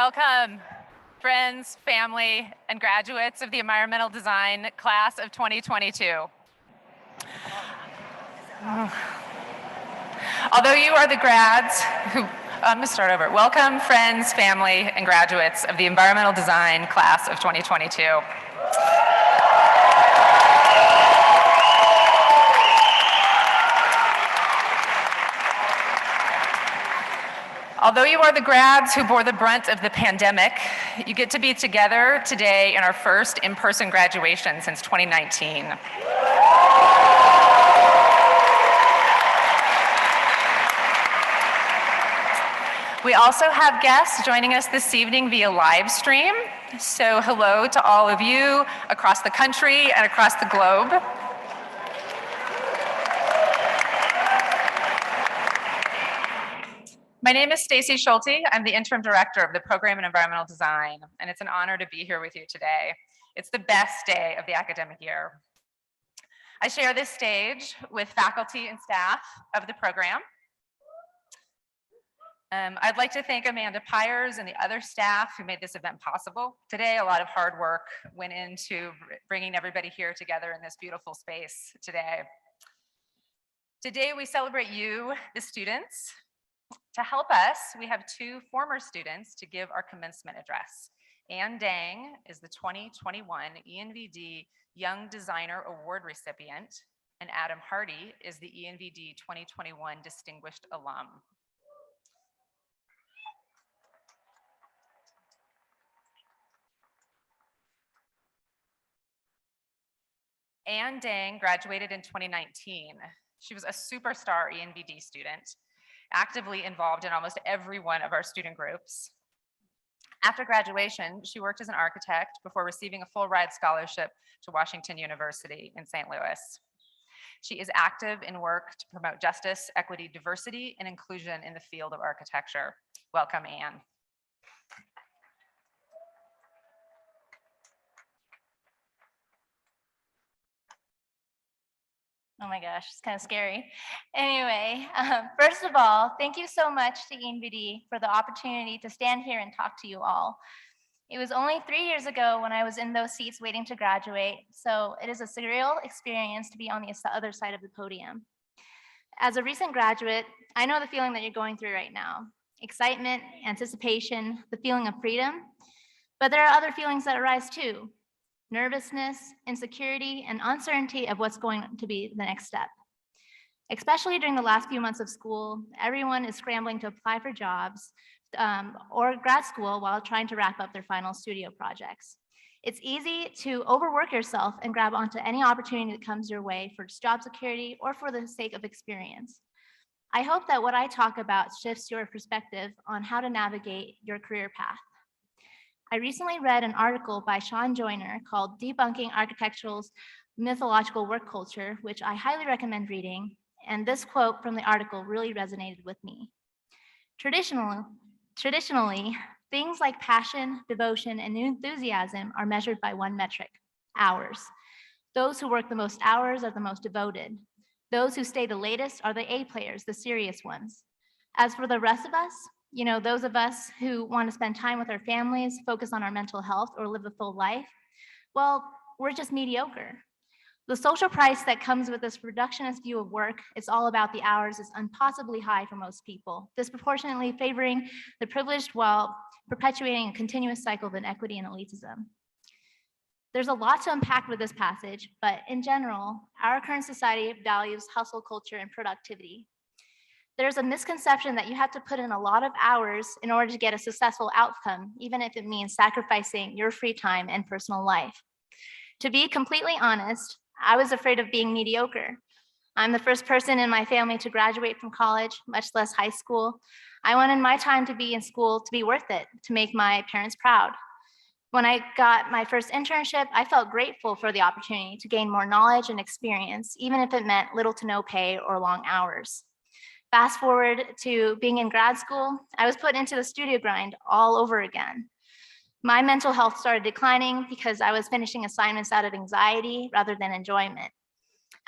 Welcome, friends, family, and graduates of the Environmental Design Class of 2022. Although you are the grads who, I'm gonna start over. Welcome, friends, family, and graduates of the Environmental Design Class of 2022. Although you are the grads who bore the brunt of the pandemic, you get to be together today in our first in-person graduation since 2019. We also have guests joining us this evening via live stream. So hello to all of you across the country and across the globe. My name is Stacy Schulte. I'm the interim director of the program in environmental design, and it's an honor to be here with you today. It's the best day of the academic year. I share this stage with faculty and staff of the program. I'd like to thank Amanda Pyers and the other staff who made this event possible. Today, a lot of hard work went into bringing everybody here together in this beautiful space today. Today, we celebrate you, the students. To help us, we have two former students to give our commencement address. Ann Dang is the 2021 ENVD Young Designer Award recipient, and Adam Hardy is the ENVD 2021 Distinguished Alum. Ann Dang graduated in 2019. She was a superstar ENVD student, actively involved in almost every one of our student groups. After graduation, she worked as an architect before receiving a full ride scholarship to Washington University in St. Louis. She is active in work to promote justice, equity, diversity, and inclusion in the field of architecture. Welcome, Ann. Oh my gosh, it's kind of scary. Anyway, first of all, thank you so much to ENVD for the opportunity to stand here and talk to you all. It was only 3 years ago when I was in those seats waiting to graduate, so it is a surreal experience to be on the other side of the podium. As a recent graduate, I know the feeling that you're going through right now. Excitement, anticipation, the feeling of freedom, but there are other feelings that arise too. Nervousness, insecurity, and uncertainty of what's going to be the next step. Especially during the last few months of school, everyone is scrambling to apply for jobs or grad school while trying to wrap up their final studio projects. It's easy to overwork yourself and grab onto any opportunity that comes your way for job security or for the sake of experience. I hope that what I talk about shifts your perspective on how to navigate your career path. I recently read an article by Sean Joyner called Debunking Architectural's Mythological Work Culture, which I highly recommend reading. And this quote from the article really resonated with me. Traditionally, things like passion, devotion, and enthusiasm are measured by one metric: hours. Those who work the most hours are the most devoted. Those who stay the latest are the A players, the serious ones. As for the rest of us, those of us who want to spend time with our families, focus on our mental health, or live a full life, well, we're just mediocre. The social price that comes with this reductionist view of work, it's all about the hours, is impossibly high for most people, disproportionately favoring the privileged while perpetuating a continuous cycle of inequity and elitism. There's a lot to unpack with this passage, but in general, our current society values hustle culture and productivity. There's a misconception that you have to put in a lot of hours in order to get a successful outcome, even if it means sacrificing your free time and personal life. To be completely honest, I was afraid of being mediocre. I'm the first person in my family to graduate from college, much less high school. I wanted my time to be in school to be worth it, to make my parents proud. When I got my first internship, I felt grateful for the opportunity to gain more knowledge and experience, even if it meant little to no pay or long hours. Fast forward to being in grad school, I was put into the studio grind all over again. My mental health started declining because I was finishing assignments out of anxiety rather than enjoyment.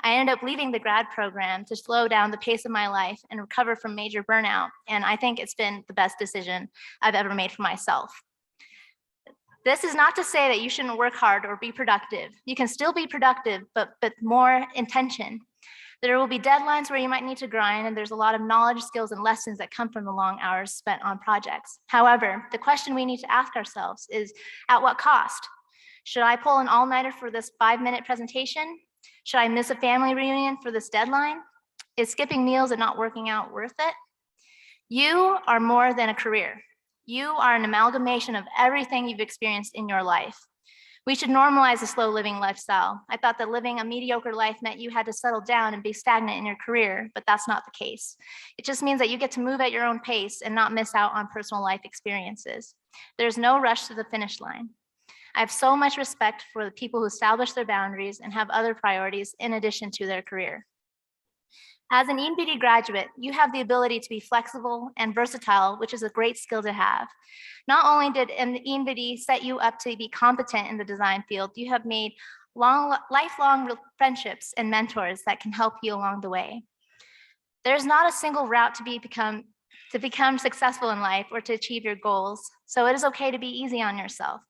I ended up leaving the grad program to slow down the pace of my life and recover from major burnout, and I think it's been the best decision I've ever made for myself. This is not to say that you shouldn't work hard or be productive. You can still be productive, but more intention. There will be deadlines where you might need to grind, and there's a lot of knowledge, skills, and lessons that come from the long hours spent on projects. However, the question we need to ask ourselves is, at what cost? Should I pull an all-nighter for this 5-minute presentation? Should I miss a family reunion for this deadline? Is skipping meals and not working out worth it? You are more than a career. You are an amalgamation of everything you've experienced in your life. We should normalize a slow living lifestyle. I thought that living a mediocre life meant you had to settle down and be stagnant in your career, but that's not the case. It just means that you get to move at your own pace and not miss out on personal life experiences. There's no rush to the finish line. I have so much respect for the people who establish their boundaries and have other priorities in addition to their career. As an ENVD graduate, you have the ability to be flexible and versatile, which is a great skill to have. Not only did ENVD set you up to be competent in the design field, you have made lifelong friendships and mentors that can help you along the way. There's not a single route to become to become successful in life or to achieve your goals. So it is okay to be easy on yourself.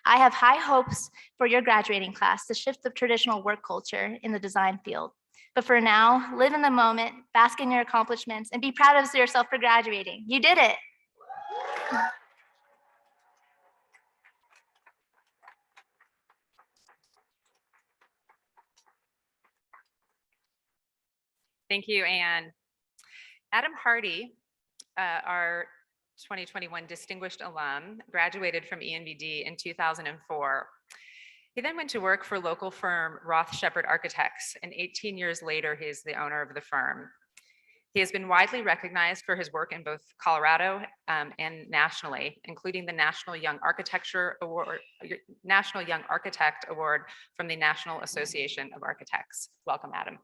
I have high hopes for your graduating class to shift the traditional work culture in the design field. But for now, live in the moment, bask in your accomplishments, and be proud of yourself for graduating. You did it. Thank you, Anne. Adam Hardy, our 2021 distinguished alum, graduated from ENVD in 2004. He then went to work for local firm Roth Shepherd Architects, and 18 years later, he is the owner of the firm. He has been widely recognized for his work in both Colorado and nationally, including the National Young Architect Award from the National Association of Architects. Welcome, Adam.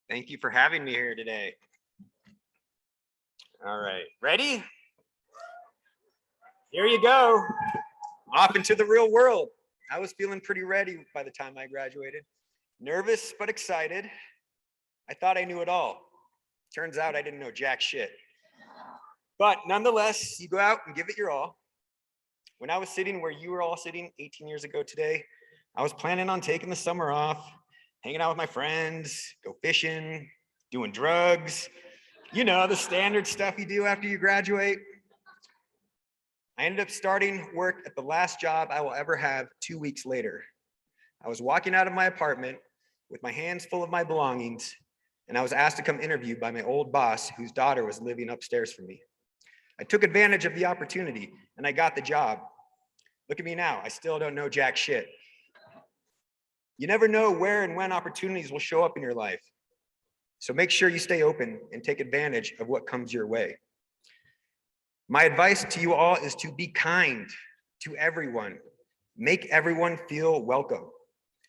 Thank you for having me here today. All right, ready? Here you go. Off into the real world. I was feeling pretty ready by the time I graduated. Nervous, but excited. I thought I knew it all. Turns out I didn't know jack shit. But nonetheless, you go out and give it your all. When I was sitting where you were all sitting 18 years ago today, I was planning on taking the summer off, hanging out with my friends, go fishing, doing drugs, you know, the standard stuff you do after you graduate. I ended up starting work at the last job I will ever have 2 weeks later. I was walking out of my apartment with my hands full of my belongings, and I was asked to come interview by my old boss, whose daughter was living upstairs from me. I took advantage of the opportunity, and I got the job. Look at me now, I still don't know jack shit. You never know where and when opportunities will show up in your life. So make sure you stay open and take advantage of what comes your way. My advice to you all is to be kind to everyone. Make everyone feel welcome.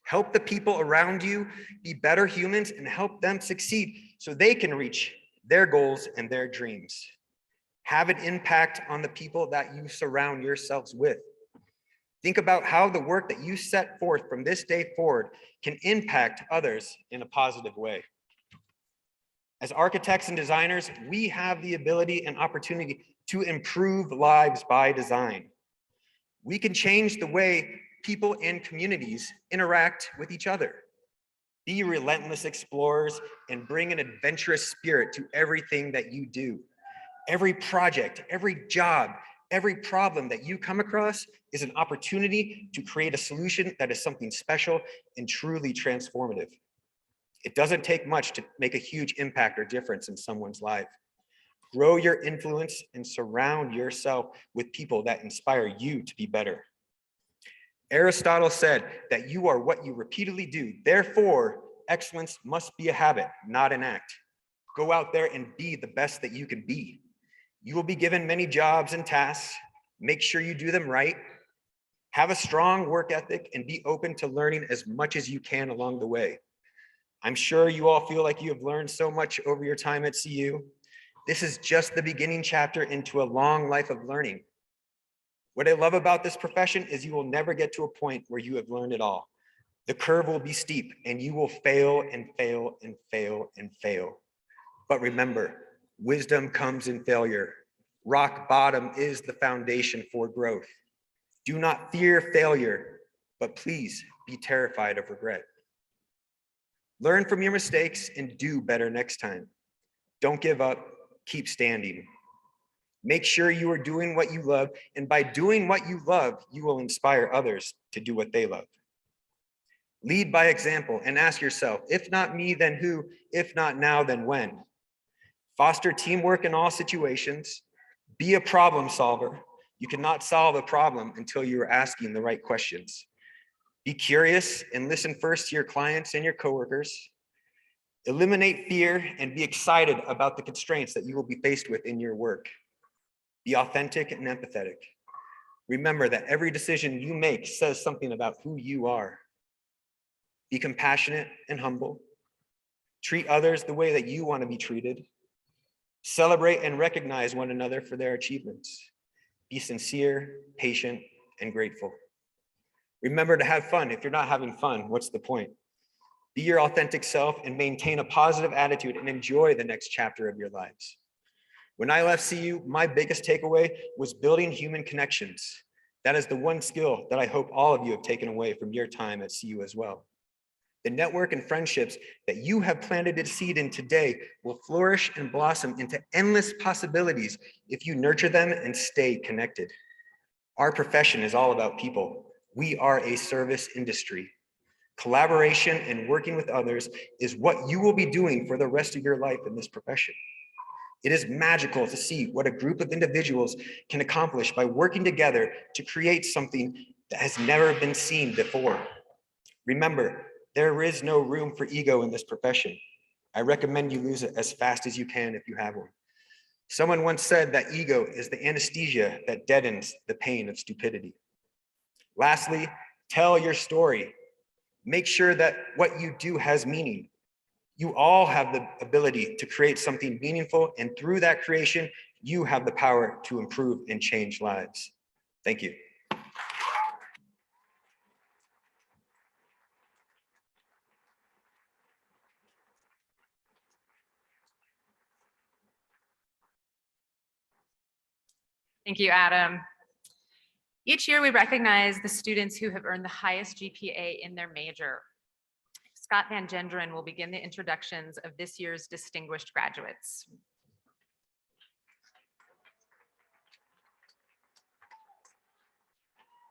Help the people around you be better humans and help them succeed so they can reach their goals and their dreams. Have an impact on the people that you surround yourselves with. Think about how the work that you set forth from this day forward can impact others in a positive way. As architects and designers, we have the ability and opportunity to improve lives by design. We can change the way people and communities interact with each other. Be relentless explorers and bring an adventurous spirit to everything that you do. Every project, every job, every problem that you come across is an opportunity to create a solution that is something special and truly transformative. It doesn't take much to make a huge impact or difference in someone's life. Grow your influence and surround yourself with people that inspire you to be better. Aristotle said that you are what you repeatedly do. Therefore, excellence must be a habit, not an act. Go out there and be the best that you can be. You will be given many jobs and tasks. Make sure you do them right. Have a strong work ethic and be open to learning as much as you can along the way. I'm sure you all feel like you have learned so much over your time at CU. This is just the beginning chapter into a long life of learning. What I love about this profession is you will never get to a point where you have learned it all. The curve will be steep and you will fail and fail and fail and fail. But remember, wisdom comes in failure. Rock bottom is the foundation for growth. Do not fear failure, but please be terrified of regret. Learn from your mistakes and do better next time. Don't give up, keep standing. Make sure you are doing what you love, and by doing what you love, you will inspire others to do what they love. Lead by example and ask yourself, if not me, then who? If not now, then when? Foster teamwork in all situations. Be a problem solver. You cannot solve a problem until you are asking the right questions. Be curious and listen first to your clients and your coworkers. Eliminate fear and be excited about the constraints that you will be faced with in your work. Be authentic and empathetic. Remember that every decision you make says something about who you are. Be compassionate and humble. Treat others the way that you want to be treated. Celebrate and recognize one another for their achievements. Be sincere, patient, and grateful. Remember to have fun. If you're not having fun, what's the point? Be your authentic self and maintain a positive attitude and enjoy the next chapter of your lives. When I left CU, my biggest takeaway was building human connections. That is the one skill that I hope all of you have taken away from your time at CU as well. The network and friendships that you have planted a seed in today will flourish and blossom into endless possibilities if you nurture them and stay connected. Our profession is all about people. We are a service industry. Collaboration and working with others is what you will be doing for the rest of your life in this profession. It is magical to see what a group of individuals can accomplish by working together to create something that has never been seen before. Remember, there is no room for ego in this profession. I recommend you lose it as fast as you can if you have one. Someone once said that ego is the anesthesia that deadens the pain of stupidity. Lastly, tell your story. Make sure that what you do has meaning. You all have the ability to create something meaningful, and through that creation, you have the power to improve and change lives. Thank you. Thank you, Adam. Each year, we recognize the students who have earned the highest GPA in their major. Scott Van Genderen will begin the introductions of this year's distinguished graduates.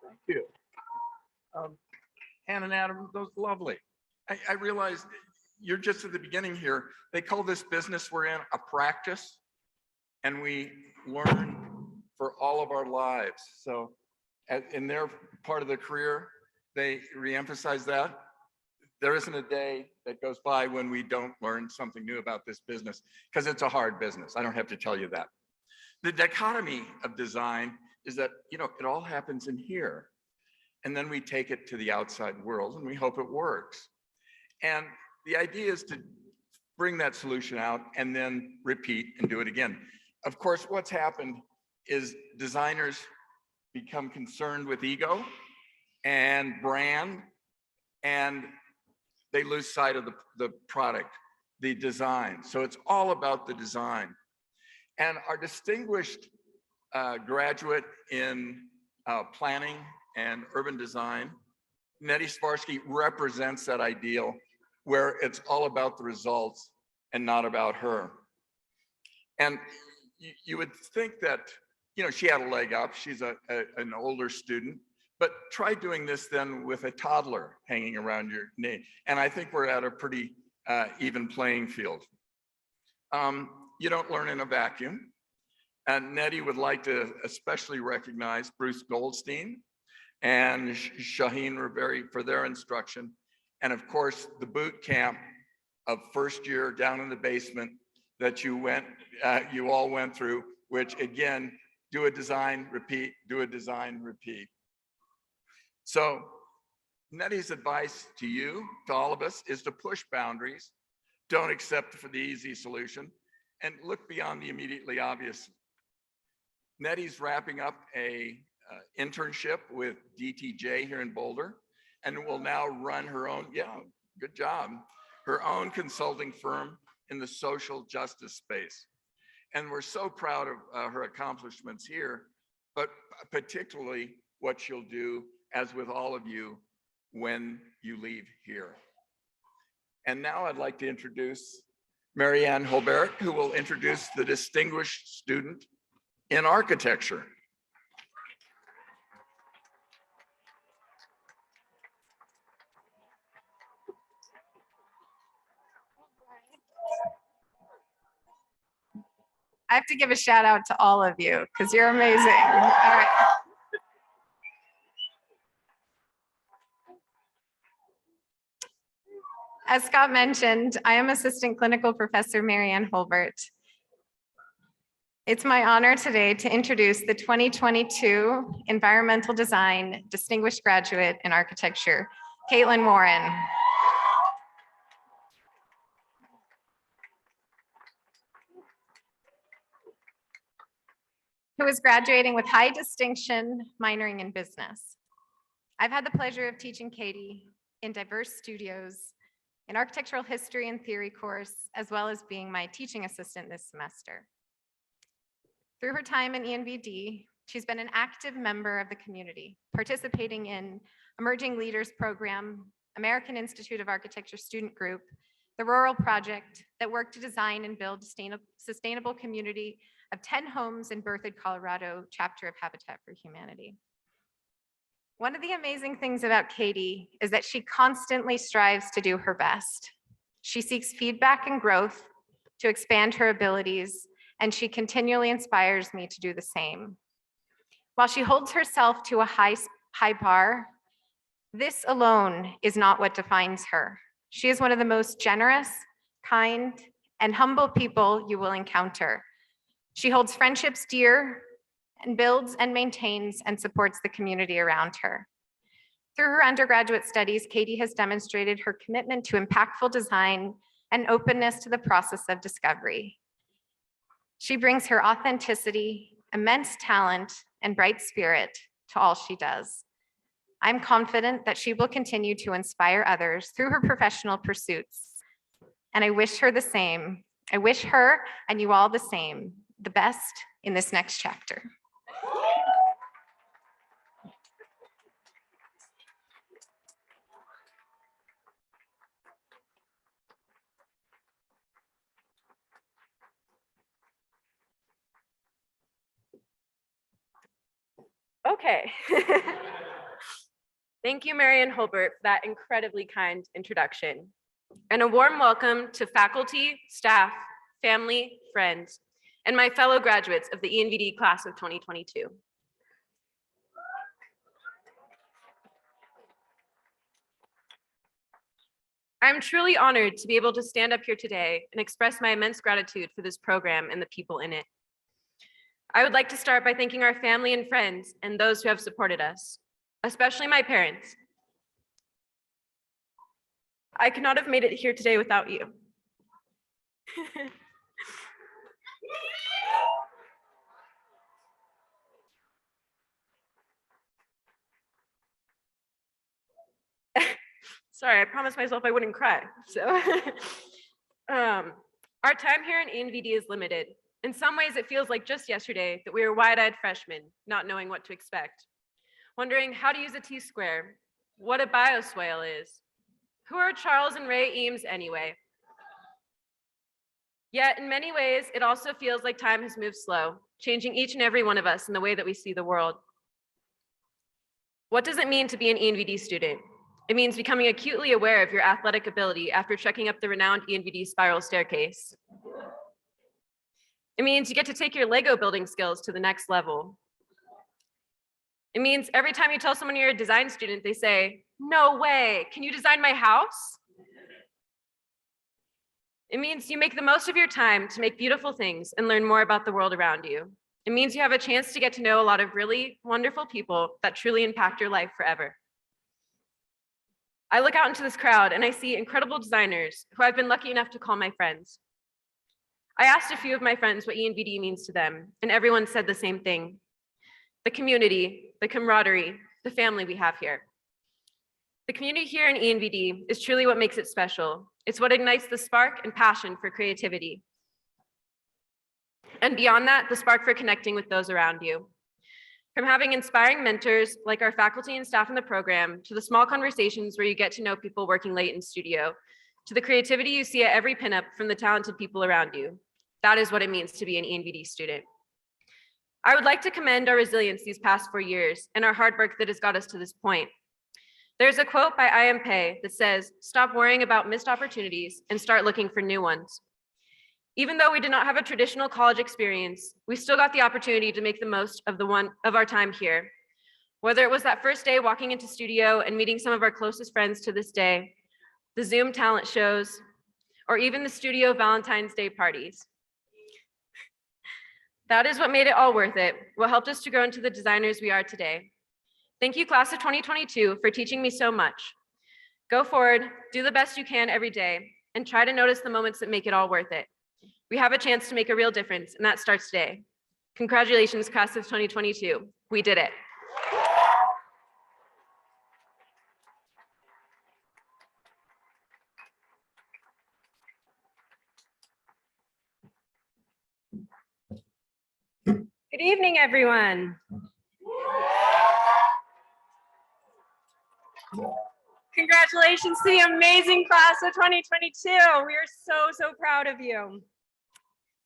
Thank you. Ann and Adam, those lovely. I realize you're just at the beginning here. They call this business we're in a practice, and we learn for all of our lives. So in their part of their career, they reemphasize that. There isn't a day that goes by when we don't learn something new about this business, because it's a hard business. I don't have to tell you that. The dichotomy of design is that, it all happens in here. And then we take it to the outside world and we hope it works. And the idea is to bring that solution out and then repeat and do it again. Of course, what's happened is designers become concerned with ego and brand, and they lose sight of the product, the design. So it's all about the design. And our distinguished graduate in planning and urban design, Nettie Sparsky, represents that ideal where it's all about the results and not about her. And you would think that, she had a leg up. She's an older student, but try doing this then with a toddler hanging around your knee. And I think we're at a pretty even playing field. You don't learn in a vacuum. And Nettie would like to especially recognize Bruce Goldstein and Shaheen Riveri for their instruction. And of course, the boot camp of first year down in the basement that you all went through, which again, do a design, repeat, do a design, repeat. So Nettie's advice to you, to all of us, is to push boundaries. Don't accept for the easy solution and look beyond the immediately obvious. Nettie's wrapping up a internship with DTJ here in Boulder and will now run her own, good job, her own consulting firm in the social justice space. And we're so proud of her accomplishments here, but particularly what she'll do, as with all of you, when you leave here. And now I'd like to introduce Marianne Holbert, who will introduce the distinguished student in architecture. I have to give a shout out to all of you because you're amazing. All right. As Scott mentioned, I am Assistant Clinical Professor Marianne Holbert. It's my honor today to introduce the 2022 Environmental Design Distinguished Graduate in Architecture, Caitlin Warren. Who is graduating with high distinction, minoring in business. I've had the pleasure of teaching Katie in diverse studios, in architectural history and theory course, as well as being my teaching assistant this semester. Through her time in ENVD, she's been an active member of the community, participating in Emerging Leaders Program, American Institute of Architecture Student Group, the Rural Project that worked to design and build a sustainable community of 10 homes in Berthoud, Colorado, chapter of Habitat for Humanity. One of the amazing things about Katie is that she constantly strives to do her best. She seeks feedback and growth to expand her abilities, and she continually inspires me to do the same. While she holds herself to a high bar, this alone is not what defines her. She is one of the most generous, kind, and humble people you will encounter. She holds friendships dear and builds and maintains and supports the community around her. Through her undergraduate studies, Katie has demonstrated her commitment to impactful design and openness to the process of discovery. She brings her authenticity, immense talent, and bright spirit to all she does. I'm confident that she will continue to inspire others through her professional pursuits. And I wish her the same. I wish her and you all the same, the best in this next chapter. Okay. Thank you, Marianne Holbert, for that incredibly kind introduction. And a warm welcome to faculty, staff, family, friends, and my fellow graduates of the ENVD class of 2022. I'm truly honored to be able to stand up here today and express my immense gratitude for this program and the people in it. I would like to start by thanking our family and friends and those who have supported us, especially my parents. I could not have made it here today without you. Sorry, I promised myself I wouldn't cry. So, our time here in ENVD is limited. In some ways, it feels like just yesterday that we were wide-eyed freshmen, not knowing what to expect, wondering how to use a T-square, what a bioswale is, who are Charles and Ray Eames anyway. Yet, in many ways, it also feels like time has moved slow, changing each and every one of us in the way that we see the world. What does it mean to be an ENVD student? It means becoming acutely aware of your athletic ability after trekking up the renowned ENVD spiral staircase. It means you get to take your Lego building skills to the next level. It means every time you tell someone you're a design student, they say, "No way, can you design my house?" It means you make the most of your time to make beautiful things and learn more about the world around you. It means you have a chance to get to know a lot of really wonderful people that truly impact your life forever. I look out into this crowd and I see incredible designers who I've been lucky enough to call my friends. I asked a few of my friends what ENVD means to them, and everyone said the same thing: the community, the camaraderie, the family we have here. The community here in ENVD is truly what makes it special. It's what ignites the spark and passion for creativity. And beyond that, the spark for connecting with those around you. From having inspiring mentors like our faculty and staff in the program, to the small conversations where you get to know people working late in studio, to the creativity you see at every pinup from the talented people around you. That is what it means to be an ENVD student. I would like to commend our resilience these past 4 years and our hard work that has got us to this point. There's a quote by I.M. Pei that says, "Stop worrying about missed opportunities and start looking for new ones." Even though we did not have a traditional college experience, we still got the opportunity to make the most of our time here. Whether it was that first day walking into studio and meeting some of our closest friends to this day, the Zoom talent shows, or even the studio Valentine's Day parties. That is what made it all worth it, what helped us to grow into the designers we are today. Thank you, class of 2022, for teaching me so much. Go forward, do the best you can every day, and try to notice the moments that make it all worth it. We have a chance to make a real difference, and that starts today. Congratulations, class of 2022. We did it. evening, everyone. Congratulations to the amazing class of 2022. We are so proud of you.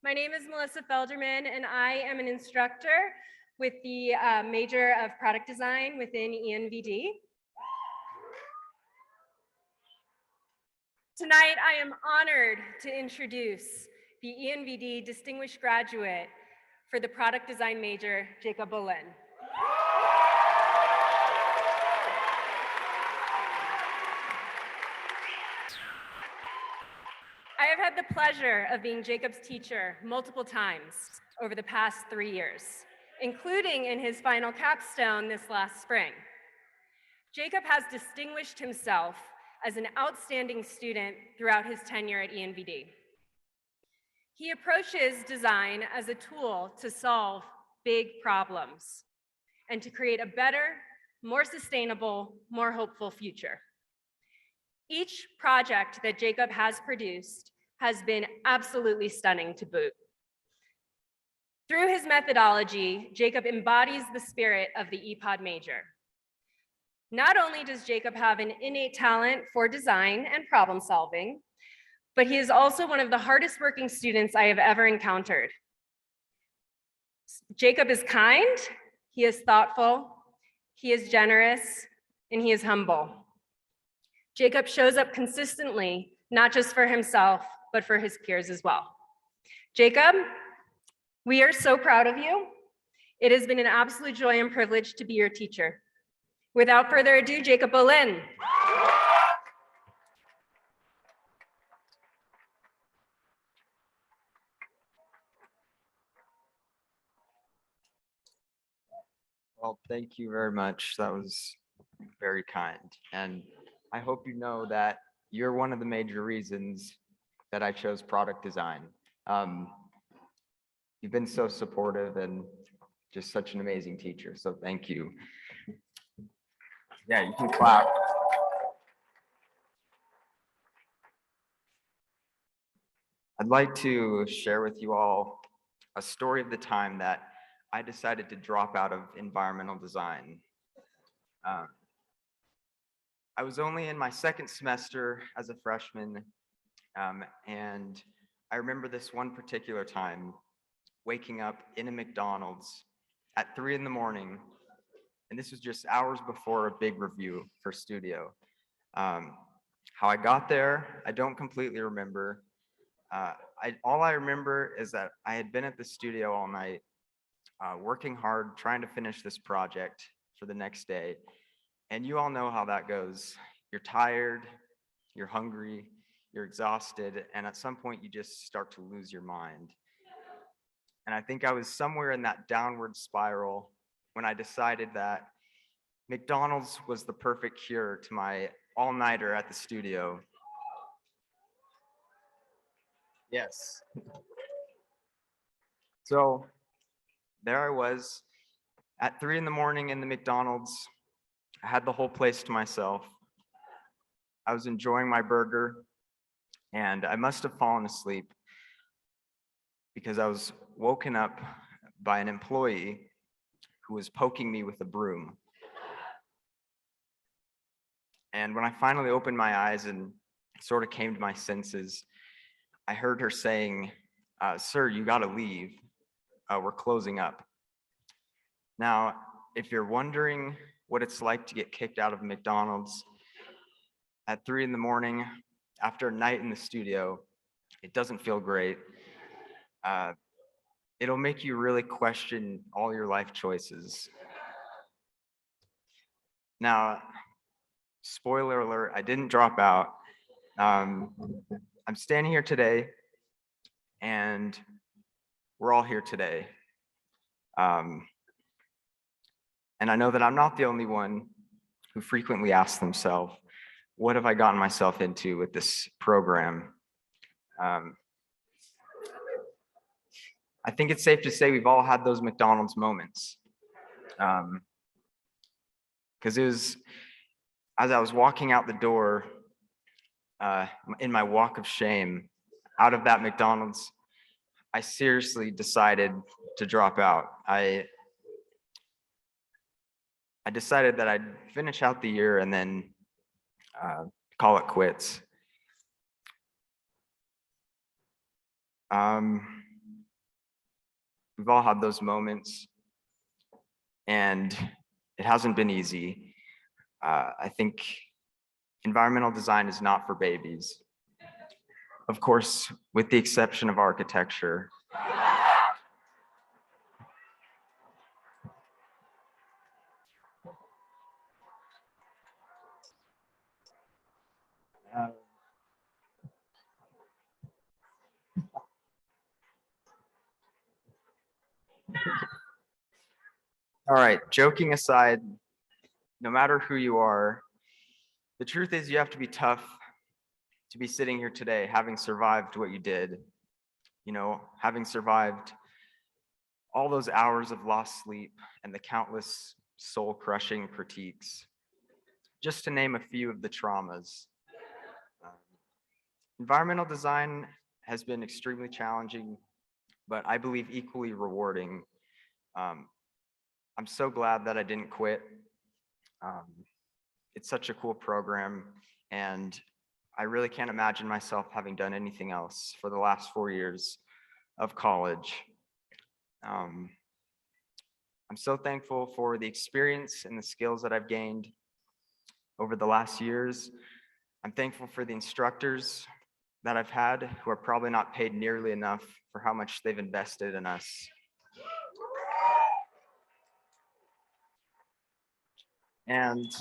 My name is Melissa Felderman, and I am an instructor with the major of product design within ENVD. Tonight, I am honored to introduce the ENVD Distinguished Graduate for the product design major, Jacob Boulder. I have had the pleasure of being Jacob's teacher multiple times over the past 3 years, including in his final capstone this last spring. Jacob has distinguished himself as an outstanding student throughout his tenure at ENVD. He approaches design as a tool to solve big problems and to create a better, more sustainable, more hopeful future. Each project that Jacob has produced has been absolutely stunning to boot. Through his methodology, Jacob embodies the spirit of the EPOD major. Not only does Jacob have an innate talent for design and problem solving, but he is also one of the hardest working students I have ever encountered. Jacob is kind, he is thoughtful, he is generous, and he is humble. Jacob shows up consistently, not just for himself, but for his peers as well. Jacob, we are so proud of you. It has been an absolute joy and privilege to be your teacher. Without further ado, Jacob Boulder. Well, thank you very much. That was very kind. And I hope you know that you're one of the major reasons that I chose product design. You've been so supportive and just such an amazing teacher. So thank you. Yeah, you can clap. I'd like to share with you all a story of the time that I decided to drop out of environmental design. I was only in my second semester as a freshman, and I remember this one particular time waking up in a McDonald's at 3 in the morning, and this was just hours before a big review for studio. How I got there, I don't completely remember. All I remember is that I had been at the studio all night, working hard, trying to finish this project for the next day. And you all know how that goes. You're tired, you're hungry, you're exhausted, and at some point you just start to lose your mind. And I think I was somewhere in that downward spiral when I decided that McDonald's was the perfect cure to my all-nighter at the studio. Yes. So there I was at 3 in the morning in the McDonald's. I had the whole place to myself. I was enjoying my burger, and I must have fallen asleep because I was woken up by an employee who was poking me with a broom. And when I finally opened my eyes and sort of came to my senses, I heard her saying, "Sir, you gotta leave. We're closing up." Now, if you're wondering what it's like to get kicked out of McDonald's at 3 in the morning after a night in the studio, it doesn't feel great. It'll make you really question all your life choices. Now, spoiler alert, I didn't drop out. I'm standing here today, and we're all here today. And I know that I'm not the only one who frequently asks themselves, what have I gotten myself into with this program? I think it's safe to say we've all had those McDonald's moments. Because it was, as I was walking out the door, in my walk of shame, out of that McDonald's, I seriously decided to drop out. I decided that I'd finish out the year and then call it quits. We've all had those moments, and it hasn't been easy. I think environmental design is not for babies. Of course, with the exception of architecture. All right, joking aside, no matter who you are, the truth is you have to be tough to be sitting here today, having survived what you did, having survived all those hours of lost sleep and the countless soul-crushing critiques, just to name a few of the traumas. Environmental design has been extremely challenging, but I believe equally rewarding. I'm so glad that I didn't quit. It's such a cool program, and I really can't imagine myself having done anything else for the last 4 years of college. I'm so thankful for the experience and the skills that I've gained over the last years. I'm thankful for the instructors that I've had who are probably not paid nearly enough for how much they've invested in us. And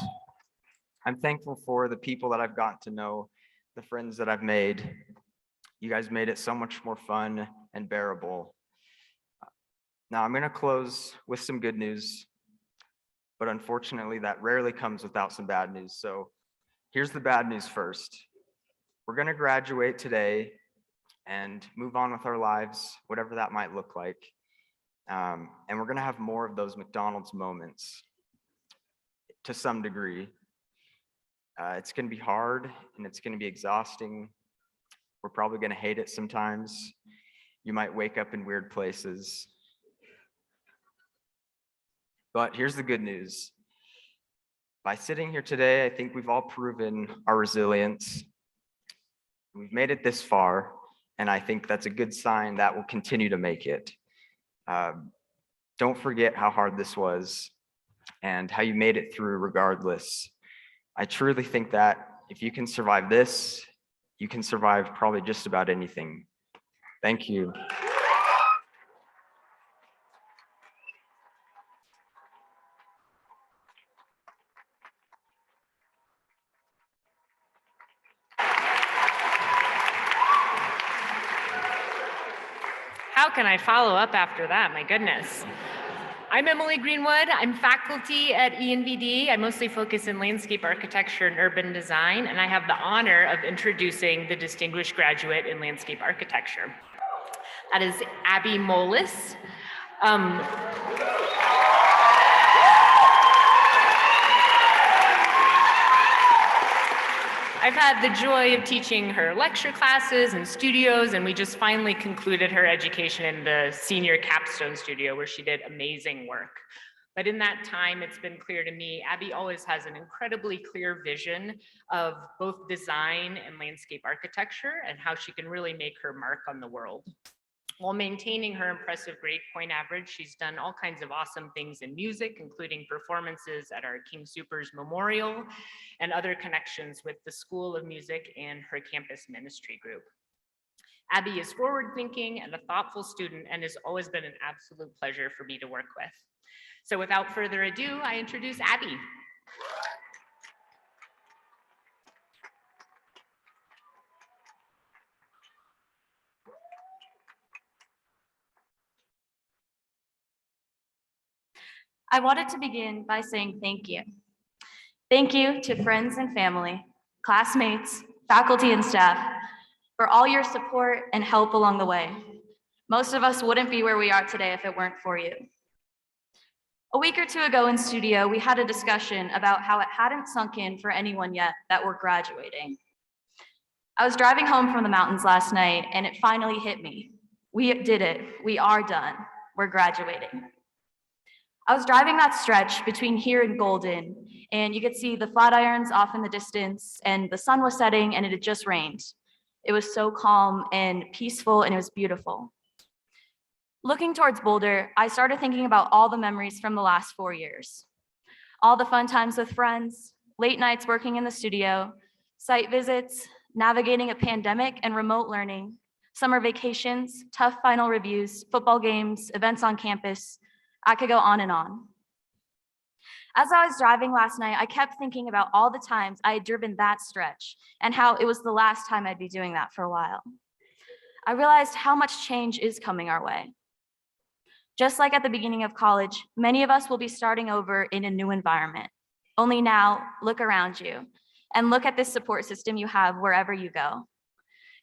I'm thankful for the people that I've gotten to know, the friends that I've made. You guys made it so much more fun and bearable. Now I'm gonna close with some good news, but unfortunately that rarely comes without some bad news. So here's the bad news first. We're gonna graduate today and move on with our lives, whatever that might look like. And we're gonna have more of those McDonald's moments to some degree. It's gonna be hard and it's gonna be exhausting. We're probably gonna hate it sometimes. You might wake up in weird places. But here's the good news. By sitting here today, I think we've all proven our resilience. We've made it this far, and I think that's a good sign that we'll continue to make it. Don't forget how hard this was and how you made it through regardless. I truly think that if you can survive this, you can survive probably just about anything. Thank you. How can I follow up after that? My goodness. I'm Emily Greenwood. I'm faculty at ENVD. I mostly focus in landscape architecture and urban design, and I have the honor of introducing the distinguished graduate in landscape architecture. That is Abby Molis. I've had the joy of teaching her lecture classes and studios, and we just finally concluded her education in the senior capstone studio where she did amazing work. But in that time, it's been clear to me, Abby always has an incredibly clear vision of both design and landscape architecture and how she can really make her mark on the world. While maintaining her impressive grade point average, she's done all kinds of awesome things in music, including performances at our King Soopers Memorial and other connections with the School of Music and her campus ministry group. Abby is forward-thinking and a thoughtful student and has always been an absolute pleasure for me to work with. So without further ado, I introduce Abby. I wanted to begin by saying thank you. Thank you to friends and family, classmates, faculty and staff for all your support and help along the way. Most of us wouldn't be where we are today if it weren't for you. A week or two ago in studio, we had a discussion about how it hadn't sunk in for anyone yet that we're graduating. I was driving home from the mountains last night and it finally hit me. We did it. We are done. We're graduating. I was driving that stretch between here and Golden, and you could see the Flatirons off in the distance, and the sun was setting, and it had just rained. It was so calm and peaceful, and it was beautiful. Looking towards Boulder, I started thinking about all the memories from the last 4 years. All the fun times with friends, late nights working in the studio, site visits, navigating a pandemic and remote learning, summer vacations, tough final reviews, football games, events on campus. I could go on and on. As I was driving last night, I kept thinking about all the times I had driven that stretch and how it was the last time I'd be doing that for a while. I realized how much change is coming our way. Just like at the beginning of college, many of us will be starting over in a new environment. Only now, look around you and look at this support system you have wherever you go.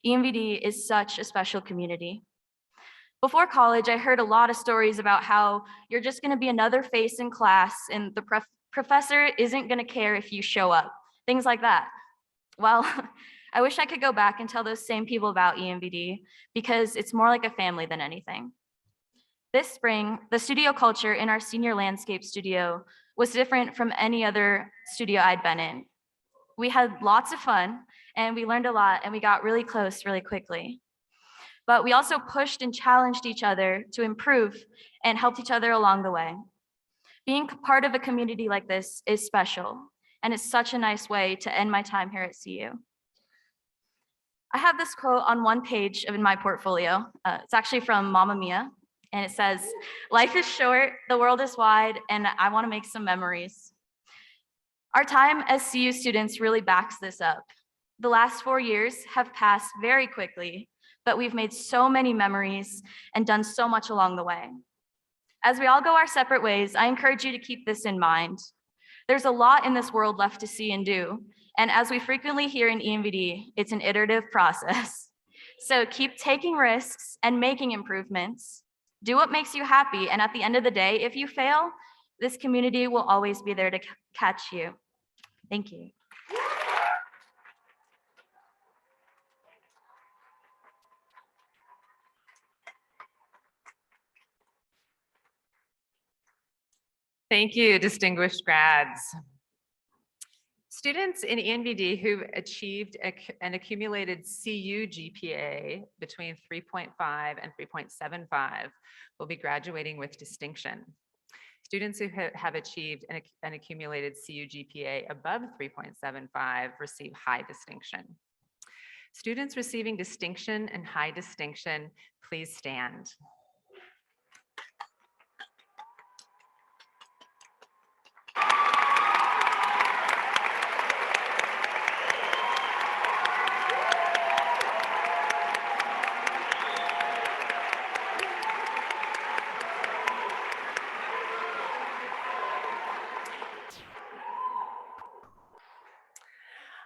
EMVD is such a special community. Before college, I heard a lot of stories about how you're just gonna be another face in class and the professor isn't gonna care if you show up, things like that. Well, I wish I could go back and tell those same people about EMVD because it's more like a family than anything. This spring, the studio culture in our senior landscape studio was different from any other studio I'd been in. We had lots of fun and we learned a lot and we got really close really quickly. But we also pushed and challenged each other to improve and helped each other along the way. Being part of a community like this is special, and it's such a nice way to end my time here at CU. I have this quote on one page in my portfolio. It's actually from Mamma Mia, and it says, "Life is short, the world is wide, and I want to make some memories." Our time as CU students really backs this up. The last 4 years have passed very quickly, but we've made so many memories and done so much along the way. As we all go our separate ways, I encourage you to keep this in mind. There's a lot in this world left to see and do, and as we frequently hear in EMVD, it's an iterative process. So keep taking risks and making improvements. Do what makes you happy, and at the end of the day, if you fail, this community will always be there to catch you. Thank you. Thank you, distinguished grads. Students in ENVD who achieved an accumulated CU GPA between 3.5 and 3.75 will be graduating with distinction. Students who have achieved an accumulated CU GPA above 3.75 receive high distinction. Students receiving distinction and high distinction, please stand.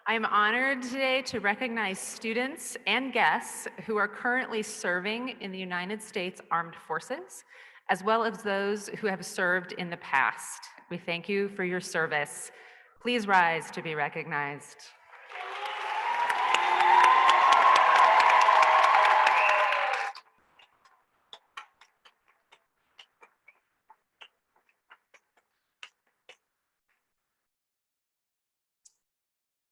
I am honored today to recognize students and guests who are currently serving in the United States Armed Forces, as well as those who have served in the past. We thank you for your service. Please rise to be recognized.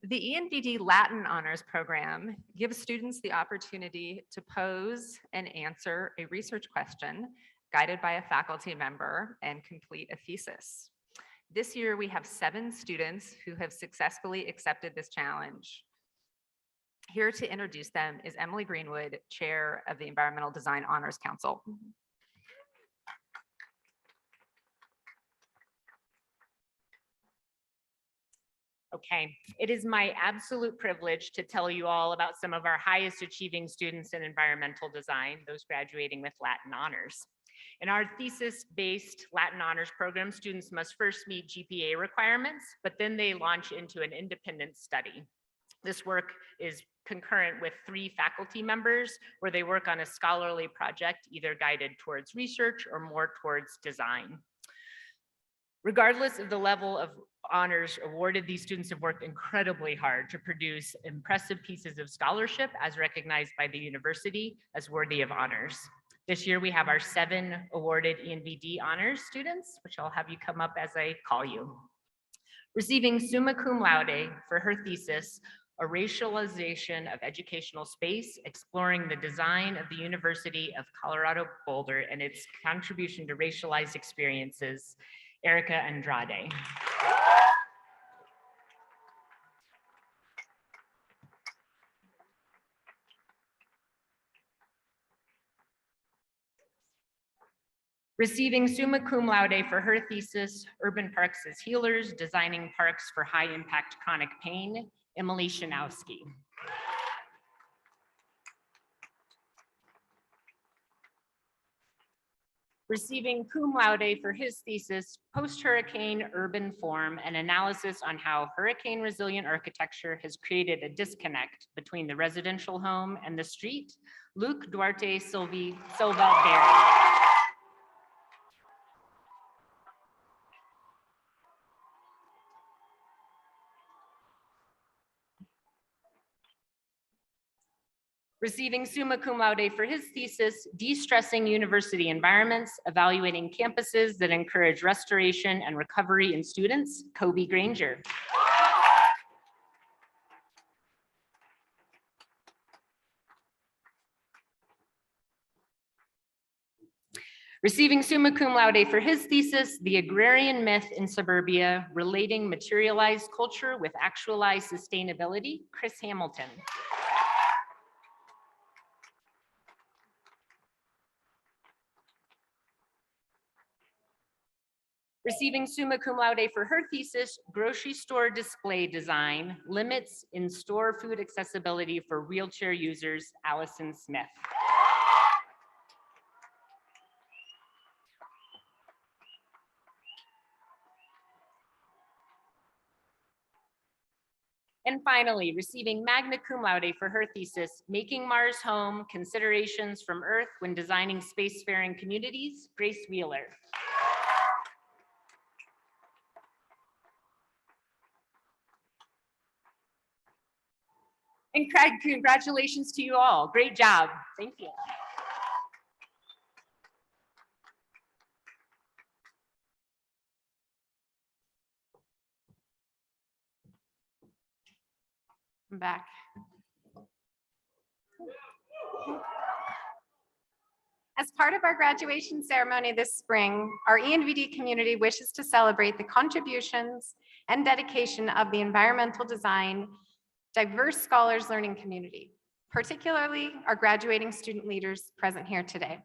The ENVD Latin Honors Program gives students the opportunity to pose and answer a research question guided by a faculty member and complete a thesis. This year, we have 7 students who have successfully accepted this challenge. Here to introduce them is Emily Greenwood, Chair of the Environmental Design Honors Council. Okay, it is my absolute privilege to tell you all about some of our highest achieving students in environmental design, those graduating with Latin honors. In our thesis-based Latin honors program, students must first meet GPA requirements, but then they launch into an independent study. This work is concurrent with 3 faculty members where they work on a scholarly project, either guided towards research or more towards design. Regardless of the level of honors awarded, these students have worked incredibly hard to produce impressive pieces of scholarship as recognized by the university as worthy of honors. This year, we have our 7 awarded ENVD honors students, which I'll have you come up as I call you. Receiving summa cum laude for her thesis, A Racialization of Educational Space, Exploring the Design of the University of Colorado Boulder and its Contribution to Racialized Experiences, Erica Andrade. Receiving summa cum laude for her thesis, Urban Parks as Healers, Designing Parks for High Impact Chronic Pain, Emily Shanowski. Receiving cum laude for his thesis, Post-Hurricane Urban Form, an analysis on how hurricane resilient architecture has created a disconnect between the residential home and the street, Luke Duarte Silva Berry. Receiving summa cum laude for his thesis, De-Stressing University Environments, Evaluating Campuses that Encourage Restoration and Recovery in Students, Kobe Granger. Receiving summa cum laude for his thesis, The Agrarian Myth in Suburbia, Relating Materialized Culture with Actualized Sustainability, Chris Hamilton. Receiving summa cum laude for her thesis, Grocery Store Display Design, Limits in Store Food Accessibility for Wheelchair Users, Allison Smith. And finally, receiving magna cum laude for her thesis, Making Mars Home, Considerations from Earth when Designing Spacefaring Communities, Grace Wheeler. And congratulations to you all. Great job. Thank you. I'm back. As part of our graduation ceremony this spring, our ENVD community wishes to celebrate the contributions and dedication of the environmental design diverse scholars learning community, particularly our graduating student leaders present here today.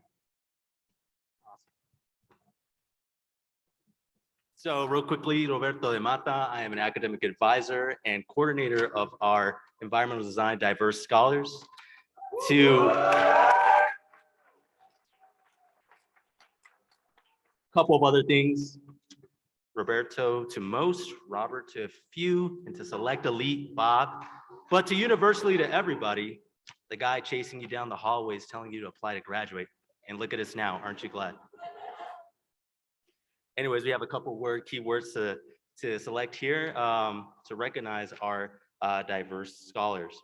So real quickly, Roberto de Mata, I am an academic advisor and coordinator of our environmental design diverse scholars. To couple of other things, Roberto to most, Robert to a few, and to select elite, Bob, but to universally to everybody, the guy chasing you down the hallways telling you to apply to graduate. And look at us now, aren't you glad? Anyways, we have a couple keywords to select here to recognize our diverse scholars.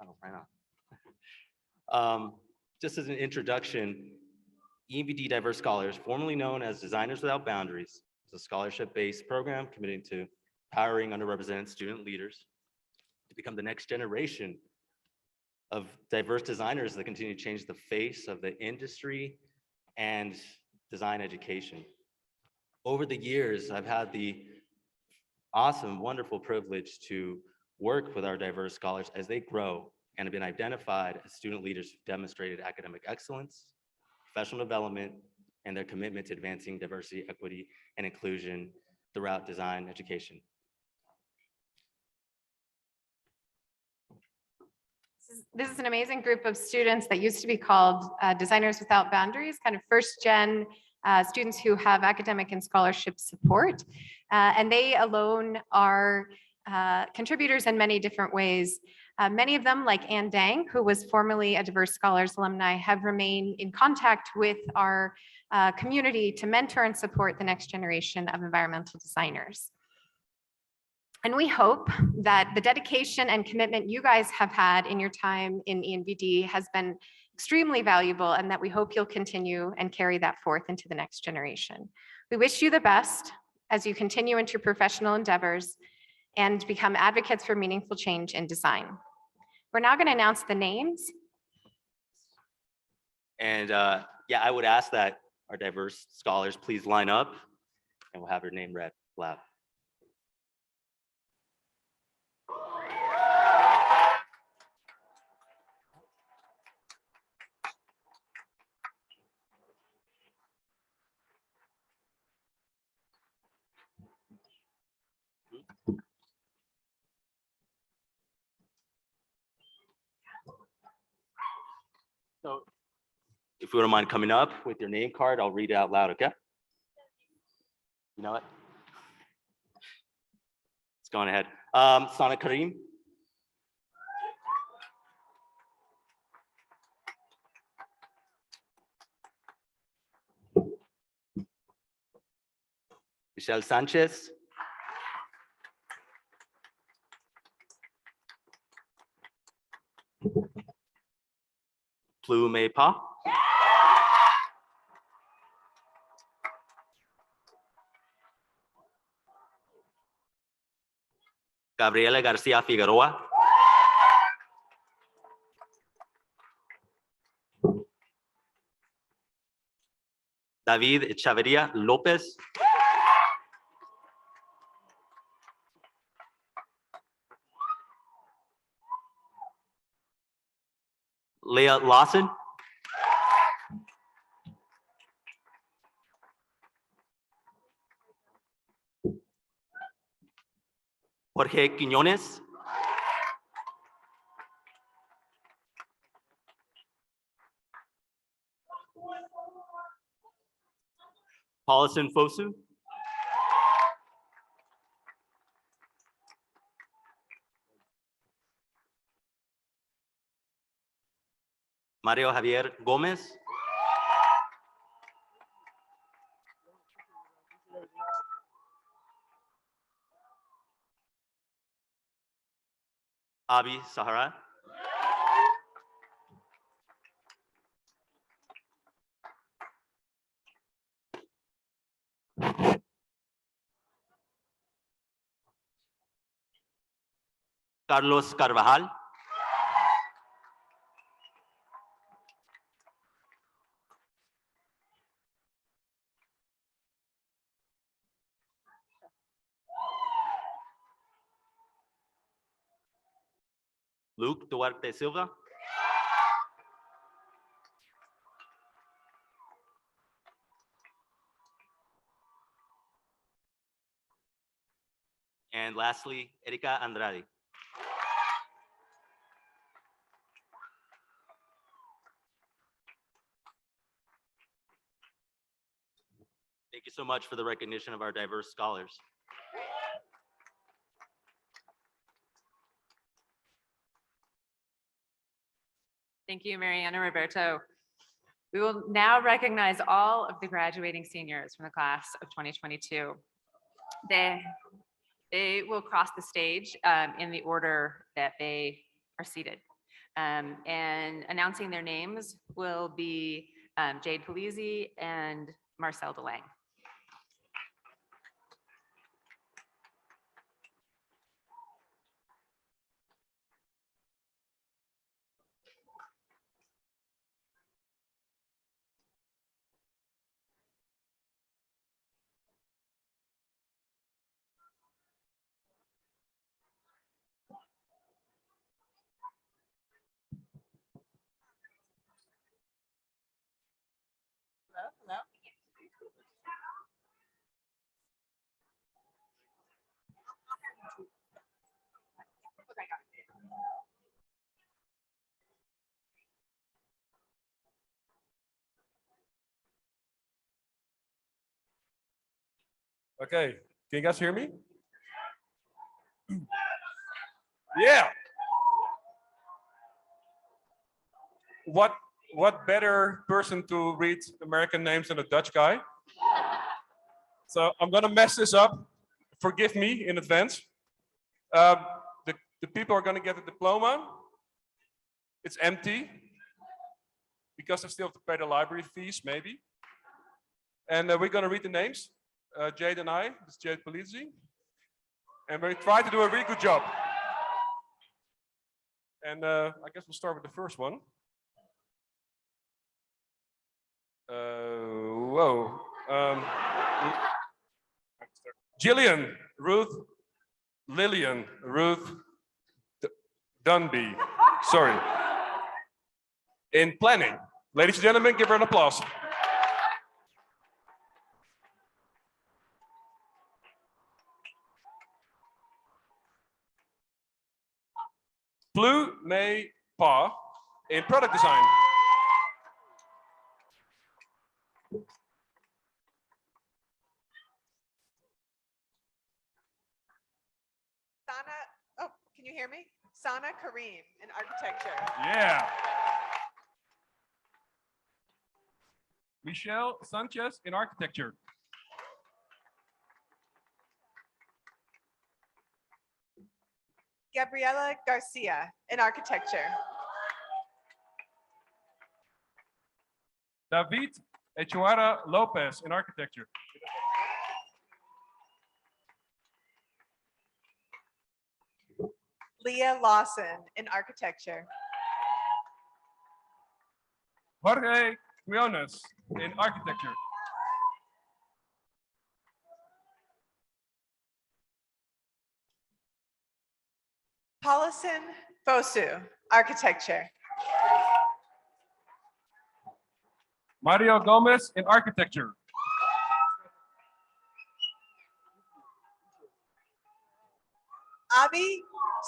Oh, right on. Just as an introduction, ENVD Diverse Scholars, formerly known as Designers Without Boundaries, is a scholarship-based program committed to empowering underrepresented student leaders to become the next generation of diverse designers that continue to change the face of the industry and design education. Over the years, I've had the awesome, wonderful privilege to work with our diverse scholars as they grow and have been identified as student leaders who've demonstrated academic excellence, professional development, and their commitment to advancing diversity, equity, and inclusion throughout design education. This is an amazing group of students that used to be called Designers Without Boundaries, kind of first gen students who have academic and scholarship support. And they alone are contributors in many different ways. Many of them, like Ann Dang, who was formerly a Diverse Scholars alumni, have remained in contact with our community to mentor and support the next generation of environmental designers. And we hope that the dedication and commitment you guys have had in your time in ENVD has been extremely valuable, and that we hope you'll continue and carry that forth into the next generation. We wish you the best as you continue into your professional endeavors and become advocates for meaningful change in design. We're now going to announce the names. And yeah, I would ask that our diverse scholars please line up and we'll have your name read loud. So if you wouldn't mind coming up with your name card, I'll read it out loud, okay? You know what? Let's go on ahead. Sana Karim. Michelle Sanchez. Plume Pa. Gabriela Garcia Figueroa. David Echavarría López. Leah Lawson. Jorge Quiñones. Paulison Fosu. Mario Javier Gómez. Abi Sahara. Carlos Carvajal. Luke Duarte Silva. And lastly, Erika Andrade. Thank you so much for the recognition of our diverse scholars. Thank you, Mariana Roberto. We will now recognize all of the graduating seniors from the class of 2022. They will cross the stage in the order that they are seated. And announcing their names will be Jade Polizzi and Marcel DeLang. Hello? Okay, can you guys hear me? Yeah. What better person to read American names than a Dutch guy? So I'm gonna mess this up. Forgive me in advance. Um, the people are going to get a diploma. It's empty because I still have to pay the library fees, maybe. And we're going to read the names. Jade and I, this is Jade Polizzi. And we try to do a really good job. And I guess we'll start with the first one. Whoa. Jillian, Ruth, Lillian, Ruth, Dunby. Sorry. In planning. Ladies and gentlemen, give her an applause. Blue May Pa in product design. Sana, oh, can you hear me? Sana Kareem in architecture. Yeah. Michelle Sanchez in architecture. Gabriela Garcia in architecture. David Echuara Lopez in architecture. Leah Lawson in architecture. Jorge Quiones in architecture. Paulison Fosu, architecture. Mario Gomez in architecture. Abi,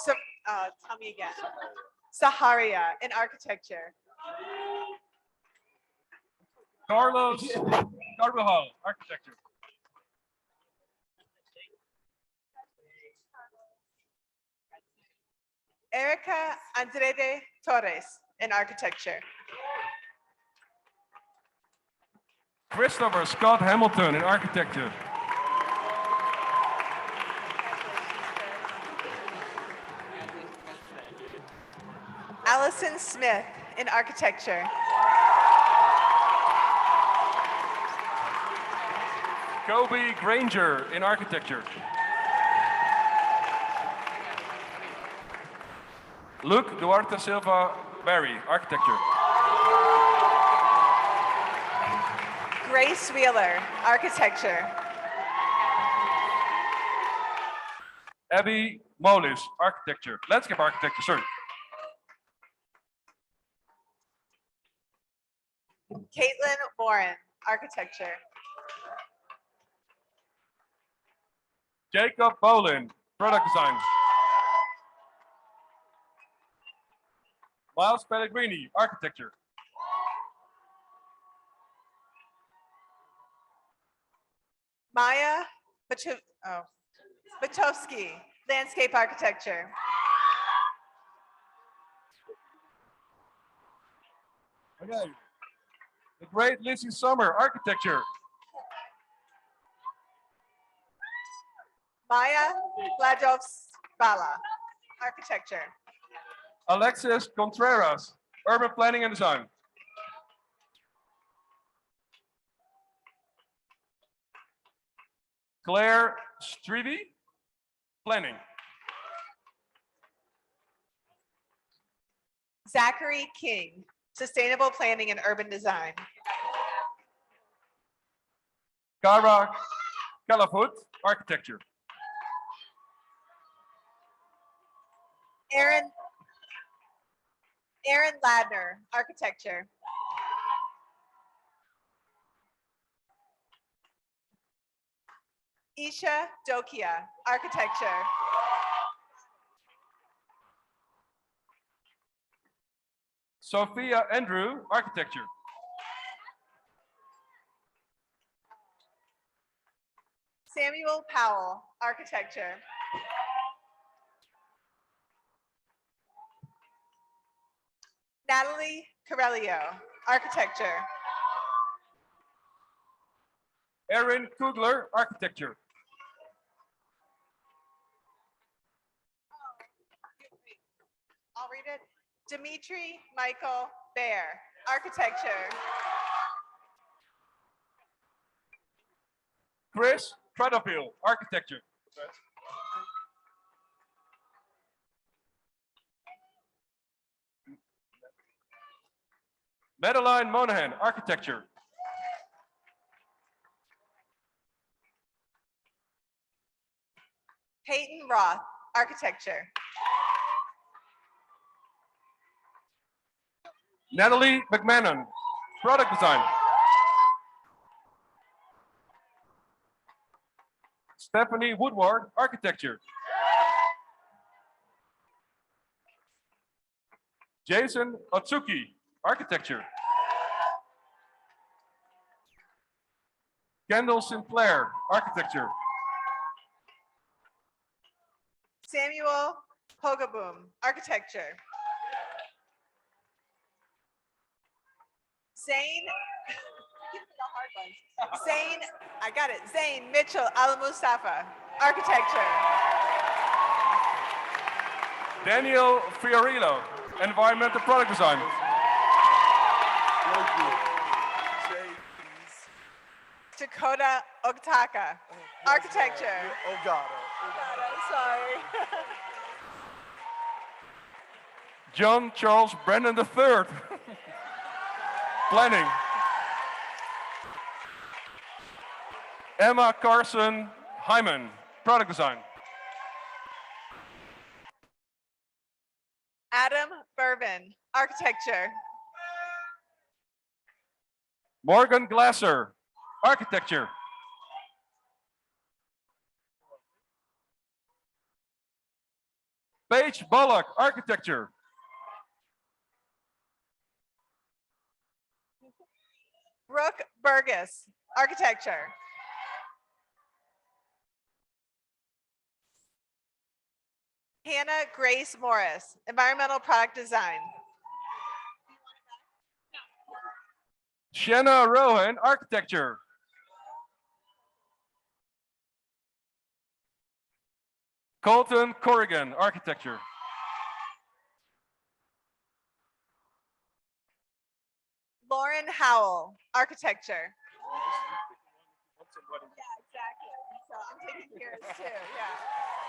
tell me again. Saharia in architecture. Carlos Carvajal, architecture. Erica Andrede Torres in architecture. Christopher Scott Hamilton in architecture. Allison Smith in architecture. Kobe Granger in architecture. Luke Duarte Silva Barry, architecture. Grace Wheeler, architecture. Abby Molis, architecture. Landscape architecture, sorry. Caitlin Warren, architecture. Jacob Bolin, product design. Miles Pellegrini, architecture. Maya Batovsky, landscape architecture. Okay. The great Lizzie Summer, architecture. Maya Vladovsvala, architecture. Alexis Contreras, urban planning and design. Claire Strivi, planning. Zachary King, sustainable planning and urban design. Kara Calafut, architecture. Aaron Ladner, architecture. Isha Dokia, architecture. Sophia Andrew, architecture. Samuel Powell, architecture. Natalie Corelio, architecture. Erin Kugler, architecture. read it. Dimitri Michael Baer, architecture. Chris Cradlefield, architecture. Madeline Monahan, architecture. Peyton Roth, architecture. Natalie McMahon, product design. Stephanie Woodward, architecture. Jason Otsuki, architecture. Kendall Sinclair, architecture. Samuel Hogaboom, architecture. Zane, give me the hard ones. Zane, I got it. Zane Mitchell Al Mustafa, architecture. Daniel Fiorillo, environmental product design. Dakota Ogtaka, architecture. Ogata. Sorry. John Charles Brennan III, planning. Emma Carson Hyman, product design. Adam Bourbon, architecture. Morgan Glasser, architecture. Paige Bullock, architecture. Brooke Burgess, architecture. Hannah Grace Morris, environmental product design. Shanna Rowan, architecture. Colton Corrigan, architecture. Lauren Howell, architecture. Yeah, exactly. So I'm taking Kira's too,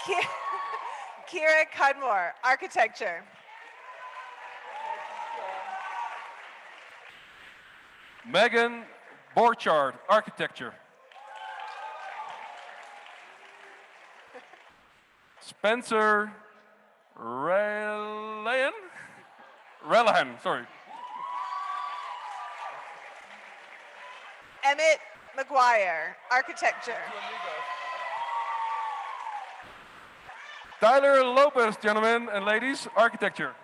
yeah. Kira Cudmore, architecture. Megan Borchardt, architecture. Spencer Relahan, sorry. Emmett McGuire, architecture. Tyler Lopez, gentlemen and ladies, architecture.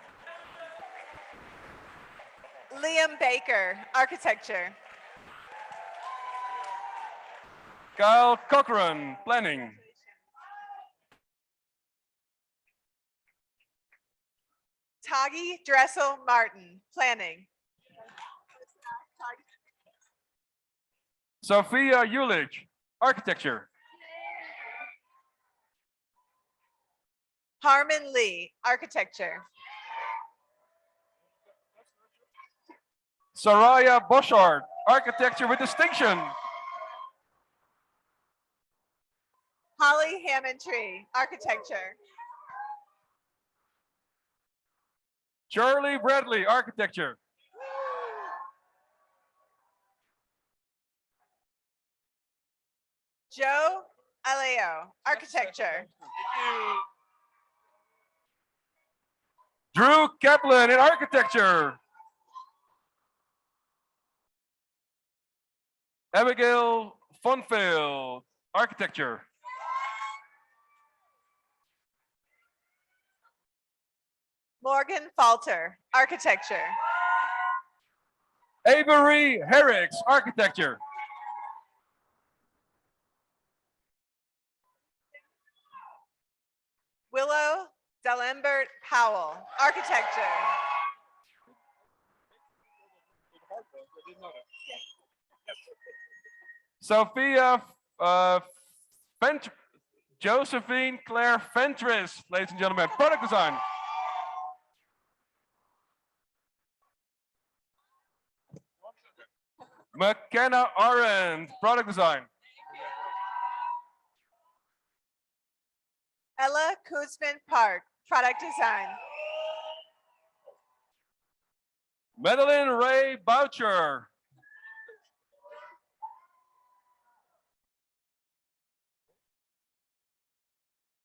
Liam Baker, architecture. Kyle Cochran, planning. Tagi Dressel Martin, planning. Sophia Ulich, architecture. Harmon Lee, architecture. Soraya Boschart, architecture with distinction. Holly Hammond-Tree, architecture. Charlie Bradley, architecture. Joe Aleo, architecture. Drew Kaplan in architecture. Abigail Funfield, architecture. Morgan Falter, architecture. Avery Herricks, architecture. Willow Dalembert Powell, architecture. Sophia Josephine Claire Fentress, ladies and gentlemen, product design. McKenna Arendt, product design. Ella Kuzman Park, product design. Madeline Ray Boucher.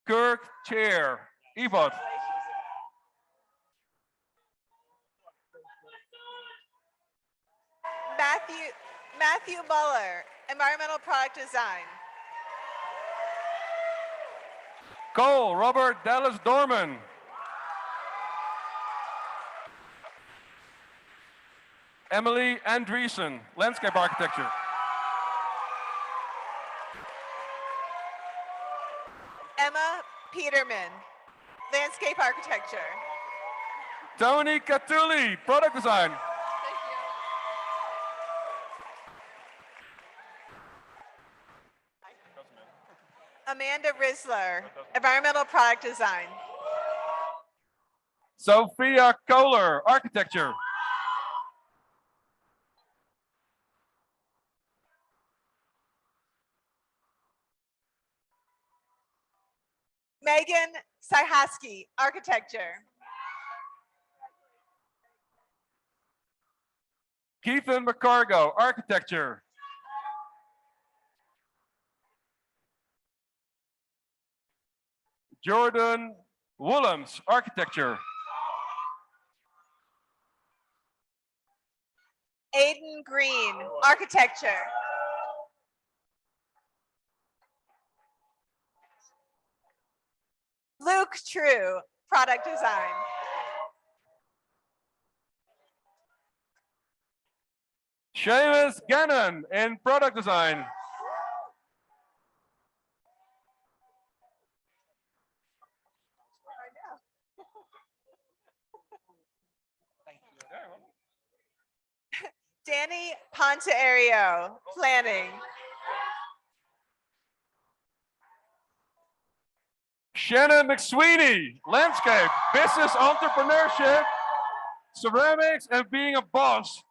Kirk Chair, EVOT. Matthew Muller, environmental product design. Cole Robert Dallas Dorman. Emily Andreessen, landscape architecture. Emma Peterman, landscape architecture. Tony Catulli, product design. Amanda Risler, environmental product design. Sophia Kohler, architecture. Megan Syhaski, architecture. Keithan McCargo, architecture. Jordan Willems, architecture. Aiden Green, architecture. Luke True, product design. Seamus Gannon in product design. Danny Ponteario, planning. Shannon McSweeney, landscape, business entrepreneurship, ceramics, and being a boss.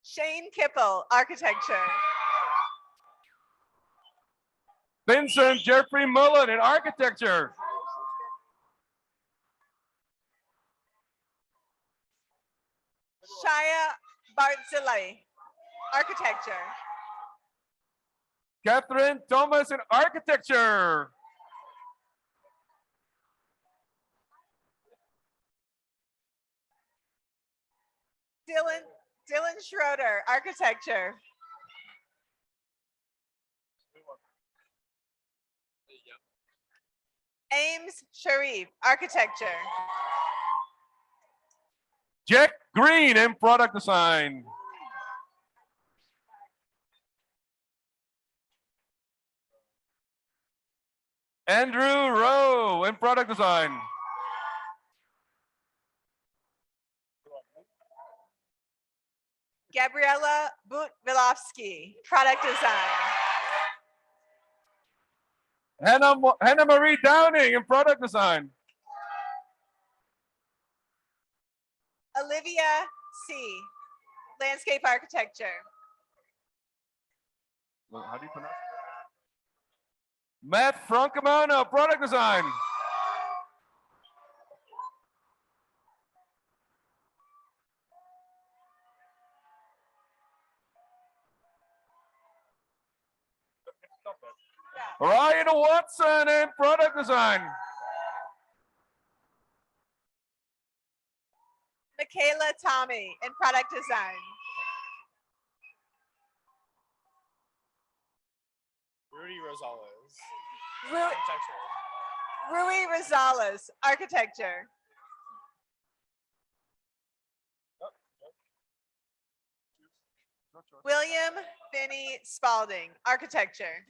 Shane Kipple, architecture. Vincent Jeffrey Mullen in architecture. Shia Bartzilli, architecture. Catherine Thomas in architecture. Dylan Schroeder, architecture. Ames Sharif, architecture. Jack Green in product design. Andrew Rowe in product design. Gabriella Butvilovsky, product design. Hannah Marie Downing in product design. Olivia C, landscape architecture. How do you pronounce it? Matt Francomano, product design. Ryan Watson in product design. Michaela Tommy in product design. Rudy Rosales. Rui Rosales, architecture. William Finney Spalding, architecture.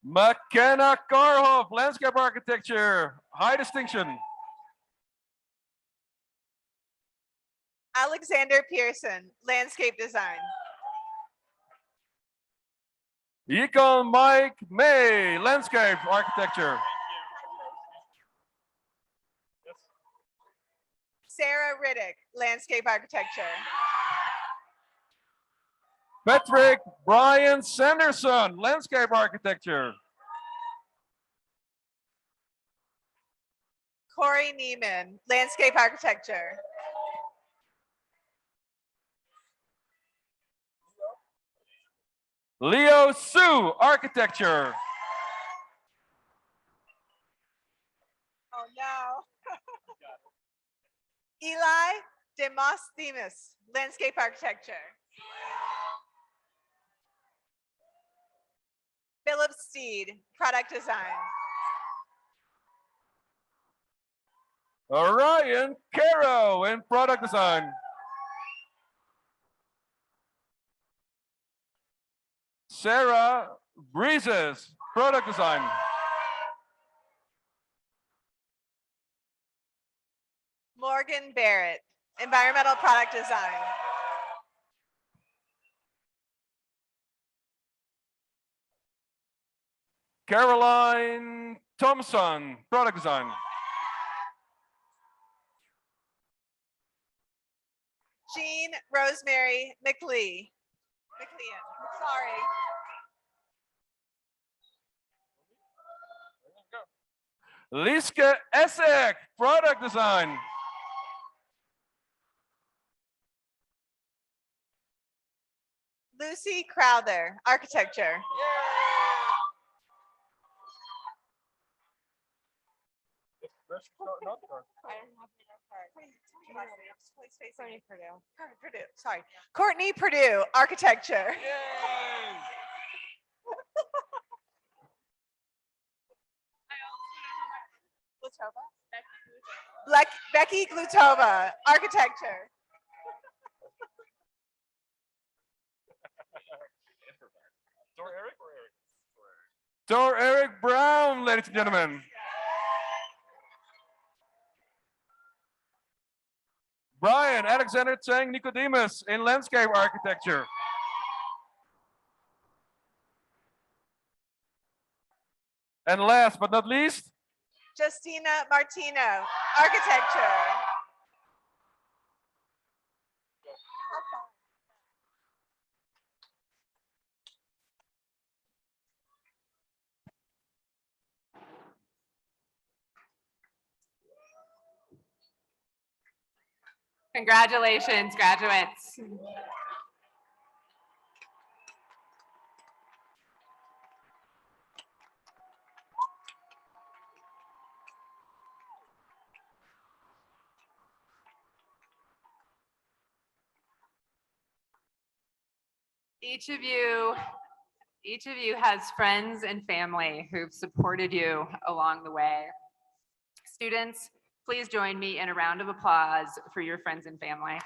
McKenna Carhoff, landscape architecture, high distinction. Alexander Pearson, landscape design. Yikon Mike May, landscape architecture. Sarah Riddick, landscape architecture. Patrick Brian Sanderson, landscape architecture. Corey Neiman, landscape architecture. Leo Su, architecture. Oh no. Eli Demosthenes, landscape architecture. Philip Steed, product design. Orion Caro in product design. Sarah Breezes, product design. Morgan Barrett, environmental product design. Caroline Thompson, product design. Jean Rosemary McLean. Sorry. Liske Essek, product design. Lucy Crowther, architecture. Sorry. Courtney Purdue, architecture. Becky Glutova, architecture. Tor Eric Brown, ladies and gentlemen. Brian Alexander Chang Nicodemus in landscape architecture. And last but not least, Justina Martino, architecture. Congratulations, graduates. Each of you has friends and family who've supported you along the way. Students, please join me in a round of applause for your friends and family.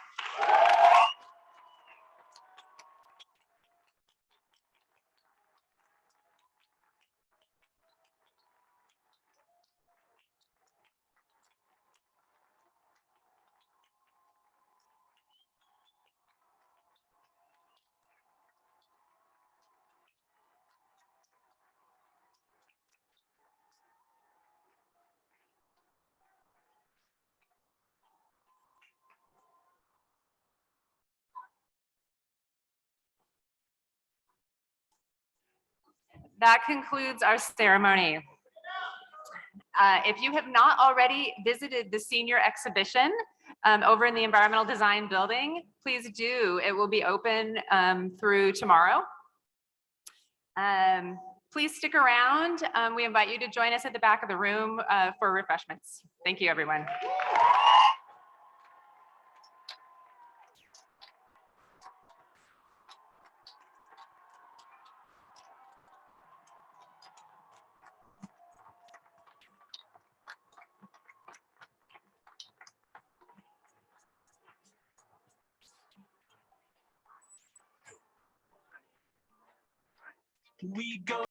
That concludes our ceremony. If you have not already visited the senior exhibition over in the Environmental Design Building, please do. It will be open through tomorrow. Please stick around. We invite you to join us at the back of the room for refreshments. Thank you, everyone. We go.